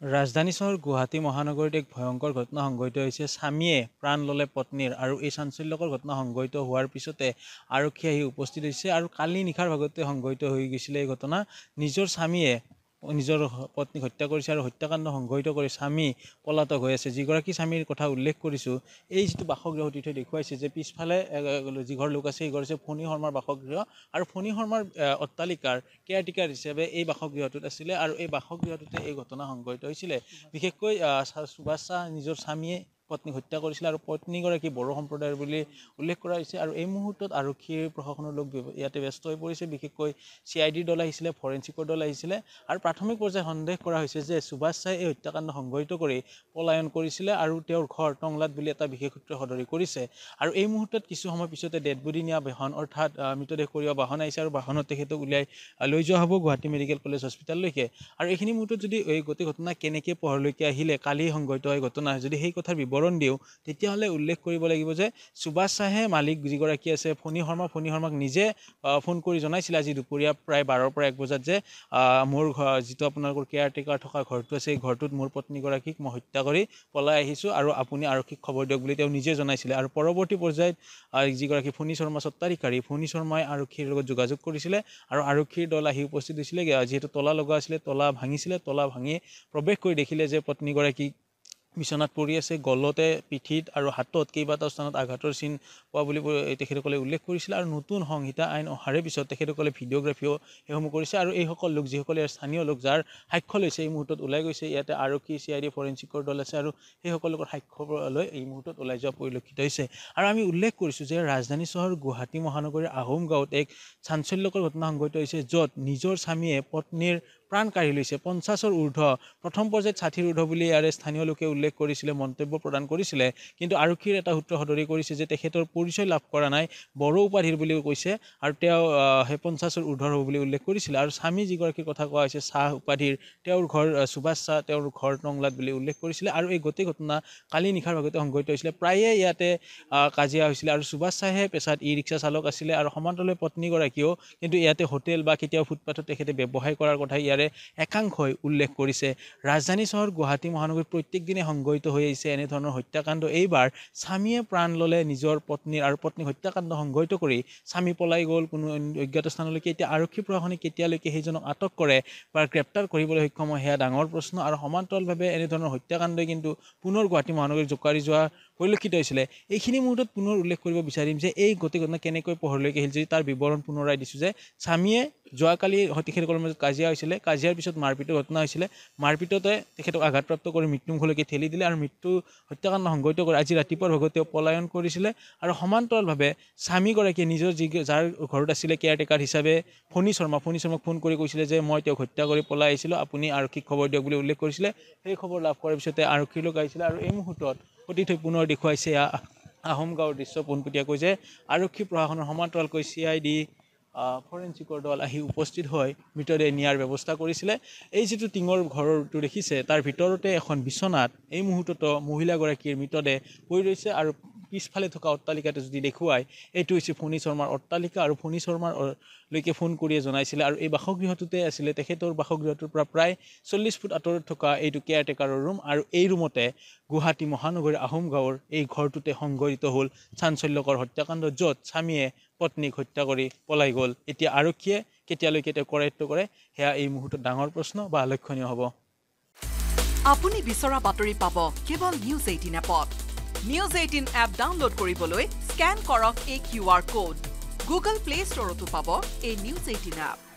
ৰাজধানী চহৰ গুৱাহাটী মহানগৰীত এক ভয়ংকৰ ঘটনা সংঘটিত হৈছে। স্বামীয়ে প্ৰাণ ল'লে পত্নীৰ আৰু এই চাঞ্চল্যকৰ ঘটনা সংঘটিত হোৱাৰ পিছতে আৰক্ষী আহি উপস্থিত হৈছে আৰু কালি নিশাৰ ভাগতে সংঘটিত হৈ গৈছিলে এই ঘটনা। নিজৰ স্বামীয়ে নিজৰ পত্নীক হত্যা কৰিছে আৰু হত্যাকাণ্ড সংঘটিত কৰি স্বামী পলাতক হৈ আছে। যিগৰাকী স্বামীৰ কথা উল্লেখ কৰিছোঁ, এই যিটো বাসগৃহ অতিথি দেখুৱাইছে যে পিছফালে যিঘৰ লোক আছে সেইঘৰ হৈছে ফণী শৰ্মাৰ বাসগৃহ আৰু ফণী শৰ্মাৰ অট্টালিকাৰ কেয়াৰটেকাৰ হিচাপে এই বাসগৃহটোত আছিলে আৰু এই বাসগৃহটোতে এই ঘটনা সংঘটিত হৈছিলে। বিশেষকৈ সুভাষ চাহ নিজৰ স্বামীয়ে পত্নীক হত্যা কৰিছিলে আৰু পত্নীগৰাকী বড়ো সম্প্ৰদায়ৰ বুলি উল্লেখ কৰা হৈছে। আৰু এই মুহূৰ্তত আৰক্ষীৰ প্ৰশাসনৰ লোক ইয়াতে ব্যস্ত হৈ পৰিছে। বিশেষকৈ CIDৰ দল আহিছিলে, ফৰেঞ্চিকৰ দল আহিছিলে আৰু প্ৰাথমিক পৰ্যায়ত সন্দেহ কৰা হৈছে যে সুভাষ চাহে এই হত্যাকাণ্ড সংঘটিত কৰি পলায়ন কৰিছিলে আৰু তেওঁৰ ঘৰ টংলাত বুলি এটা বিশেষ সূত্ৰই সদৰি কৰিছে। আৰু এই মুহূৰ্তত কিছু সময় পিছতে ডেড বডি নিয়া বাহন অৰ্থাৎ মৃতদেহ কঢ়িওৱা বাহন আহিছে আৰু বাহনত তেখেতক উলিয়াই লৈ যোৱা হ'ব গুৱাহাটী মেডিকেল কলেজ হস্পিটেললৈকে। আৰু এইখিনি মুহূৰ্তত যদি এই গোটেই ঘটনা কেনেকৈ পোহৰলৈকে আহিলে, কালি সংঘটিত হয় ঘটনা, যদি সেই কথাৰ বিৱৰণ দিওঁ তেতিয়াহ'লে উল্লেখ কৰিব লাগিব যে সুভাষ চাহে মালিক যিগৰাকী আছে ফণী শৰ্মাক নিজে ফোন কৰি জনাইছিলে আজি দুপৰীয়া প্ৰায় 12ৰ পৰা 1 বজাত যে মোৰ যিটো আপোনালোকৰ কেয়াৰটেকাৰ থকা ঘৰটো আছে এই ঘৰটোত মোৰ পত্নীগৰাকীক মই হত্যা কৰি পলাই আহিছোঁ আৰু আপুনি আৰক্ষীক খবৰ দিয়ক বুলি তেওঁ নিজে জনাইছিলে। আৰু পৰৱৰ্তী পৰ্যায়ত যিগৰাকী ফণী শৰ্মা স্বত্বাধিকাৰী ফণী শৰ্মাই আৰক্ষীৰ লগত যোগাযোগ কৰিছিলে আৰু আৰক্ষীৰ দল আহি উপস্থিত হৈছিলে। যিহেতু তলা লগা আছিলে, তলা ভাঙিছিলে, তলা ভাঙি প্ৰৱেশ কৰি দেখিলে যে পত্নীগৰাকী বিচনাত পৰি আছে, গলতে পিঠিত আৰু হাতত কেইবাটাও স্থানত আঘাতৰ চিন পোৱা বুলি তেখেতসকলে উল্লেখ কৰিছিলে। আৰু নতুন সংহিতা আইন অহাৰে পিছত তেখেতসকলে ভিডিঅ'গ্ৰাফিও সেইসমূহ কৰিছে আৰু এইসকল লোক যিসকলে স্থানীয় লোক যাৰ সাক্ষ্য লৈছে এই মুহূৰ্তত ওলাই গৈছে। ইয়াতে আৰক্ষী CID ফৰেঞ্চিকৰ দল আছে আৰু সেই সকলোকৰ সাক্ষ্য লৈ এই মুহূৰ্তত ওলাই যোৱা পৰিলক্ষিত হৈছে। আৰু আমি উল্লেখ কৰিছোঁ যে ৰাজধানী চহৰ গুৱাহাটী মহানগৰীৰ আহোম গাঁৱত এক চাঞ্চল্যকৰ ঘটনা সংঘটিত হৈছে, য'ত নিজৰ স্বামীয়ে পত্নীৰ প্ৰাণ কাঢ়ি লৈছে। 50ৰ ঊৰ্ধ্ব, প্ৰথম পৰ্যায়ত 60ৰ ঊৰ্ধ্ব বুলি ইয়াৰে স্থানীয় লোকে উল্লেখ কৰিছিলে, মন্তব্য প্ৰদান কৰিছিলে। কিন্তু আৰক্ষীৰ এটা সূত্ৰ সদৰি কৰিছে যে তেখেতৰ পৰিচয় লাভ কৰা নাই, বড়ো উপাধিৰ বুলিও কৈছে আৰু তেওঁ সেই 50ৰ ঊৰ্ধ্বৰ হ'ব বুলি উল্লেখ কৰিছিলে। আৰু স্বামী যিগৰাকীৰ কথা কোৱা হৈছে চাহ উপাধিৰ, তেওঁৰ ঘৰ সুভাষ চাহ, তেওঁৰ ঘৰ টংলাত বুলি উল্লেখ কৰিছিলে। আৰু এই গোটেই ঘটনা কালি নিশাৰ ভাগতে সংঘটিত হৈছিলে। প্ৰায়ে ইয়াতে কাজিয়া হৈছিলে আৰু সুভাষ চাহে পেছাত ৰিক্সা চালক আছিলে আৰু সমান্তৰালভাৱে পত্নীগৰাকীয়েও কিন্তু ইয়াতে হোটেল বা কেতিয়াও ফুটপাথত তেখেতে ব্যৱসায় কৰাৰ কথা ইয়াৰে একাংশই উল্লেখ কৰিছে। ৰাজধানী চহৰ গুৱাহাটী মহানগৰীত প্ৰত্যেক দিনে সংঘটিত হৈ আহিছে এনেধৰণৰ হত্যাকাণ্ড। এইবাৰ স্বামীয়ে প্ৰাণ ল'লে নিজৰ পত্নীৰ আৰু পত্নীক হত্যাকাণ্ড সংঘটিত কৰি স্বামী পলাই গ'ল কোনো অজ্ঞাত স্থানলৈকে। এতিয়া আৰক্ষী প্ৰশাসনে কেতিয়ালৈকে সেইজনক আটক কৰে বা গ্ৰেপ্তাৰ কৰিবলৈ সক্ষম হয় সেয়া ডাঙৰ প্ৰশ্ন। আৰু সমান্তৰালভাৱে এনেধৰণৰ হত্যাকাণ্ডই কিন্তু পুনৰ গুৱাহাটী মহানগৰীত জোকাৰি যোৱা পৰিলক্ষিত হৈছিলে। এইখিনি মুহূৰ্তত পুনৰ উল্লেখ কৰিব বিচাৰিম যে এই গোটেই ঘটনা কেনেকৈ পোহৰলৈকে আহিল, যদি তাৰ বিৱৰণ পুনৰাই দিছোঁ যে স্বামীয়ে যোৱাকালি তেখেতসকলৰ মাজত কাজিয়া হৈছিলে, কাজিয়াৰ পিছত মাৰপিটৰ ঘটনা হৈছিলে, মাৰপিটতে তেখেতক আঘাতপ্ৰাপ্ত কৰি মৃত্যুমুখলৈকে ঠেলি দিলে আৰু হত্যাকাণ্ড সংঘটিত কৰি আজি ৰাতিপুৱাৰ ভাগত তেওঁ পলায়ন কৰিছিলে। আৰু সমান্তৰালভাৱে স্বামীগৰাকীয়ে নিজৰ যাৰ ঘৰত আছিলে কেয়াৰটেকাৰ হিচাপে ফণী শৰ্মাক ফোন কৰি কৈছিলে যে মই তেওঁক হত্যা কৰি পলাই আহিছিলোঁ, আপুনি আৰক্ষীক খবৰ দিয়ক বুলি উল্লেখ কৰিছিলে। সেই খবৰ লাভ কৰাৰ পিছতে আৰক্ষীৰ লোক আহিছিলে আৰু এই মুহূৰ্তত অতিথি পুনৰ দেখুৱাইছে আহোম গাঁৱৰ দৃশ্য পোনপটীয়াকৈ যে আৰক্ষী প্ৰশাসনৰ সমান্তৰালকৈ CID ফৰেঞ্চিকৰ দল আহি উপস্থিত হৈ মৃতদেহ নিয়াৰ ব্যৱস্থা কৰিছিলে। এই যিটো টিঙৰ ঘৰটো দেখিছে তাৰ ভিতৰতে এখন বিচনাত এই মুহূৰ্ততো মহিলাগৰাকীৰ মৃতদেহ পৰি ৰৈছে। আৰু পিছফালে থকা অট্টালিকাটো যদি দেখুৱাই, এইটো হৈছে ফণী শৰ্মাৰ অট্টালিকা আৰু ফণী শৰ্মাৰ লৈকে ফোন কৰিয়ে জনাইছিলে। আৰু এই বাসগৃহটোতে আছিলে তেখেতৰ বাসগৃহটোৰ পৰা প্ৰায় 40 ফুট আঁতৰত থকা এইটো কেয়াৰটেকাৰৰ ৰুম। আৰু এই ৰুমতে গুৱাহাটী মহানগৰীৰ আহোম গাঁৱৰ এই ঘৰটোতে সংঘটিত হ'ল চাঞ্চল্যকৰ হত্যাকাণ্ড, য'ত স্বামীয়ে পত্নীক হত্যা কৰি পলাই গ'ল। এতিয়া আৰক্ষীয়ে কেতিয়ালৈকে তেওঁ কৰায়ত্ব কৰে সেয়া এই মুহূৰ্তত ডাঙৰ প্ৰশ্ন বা লক্ষণীয় হ'ব। আপুনি বিচৰা বাতৰি পাব কেৱল নিউজ 18 এপত। নিউজ 18 এপ ডাউনলোড কৰিবলৈ স্কেন কৰক এই QR কোড। গুগল প্লে ষ্টৰতো পাব এই নিউজ 18 এপ।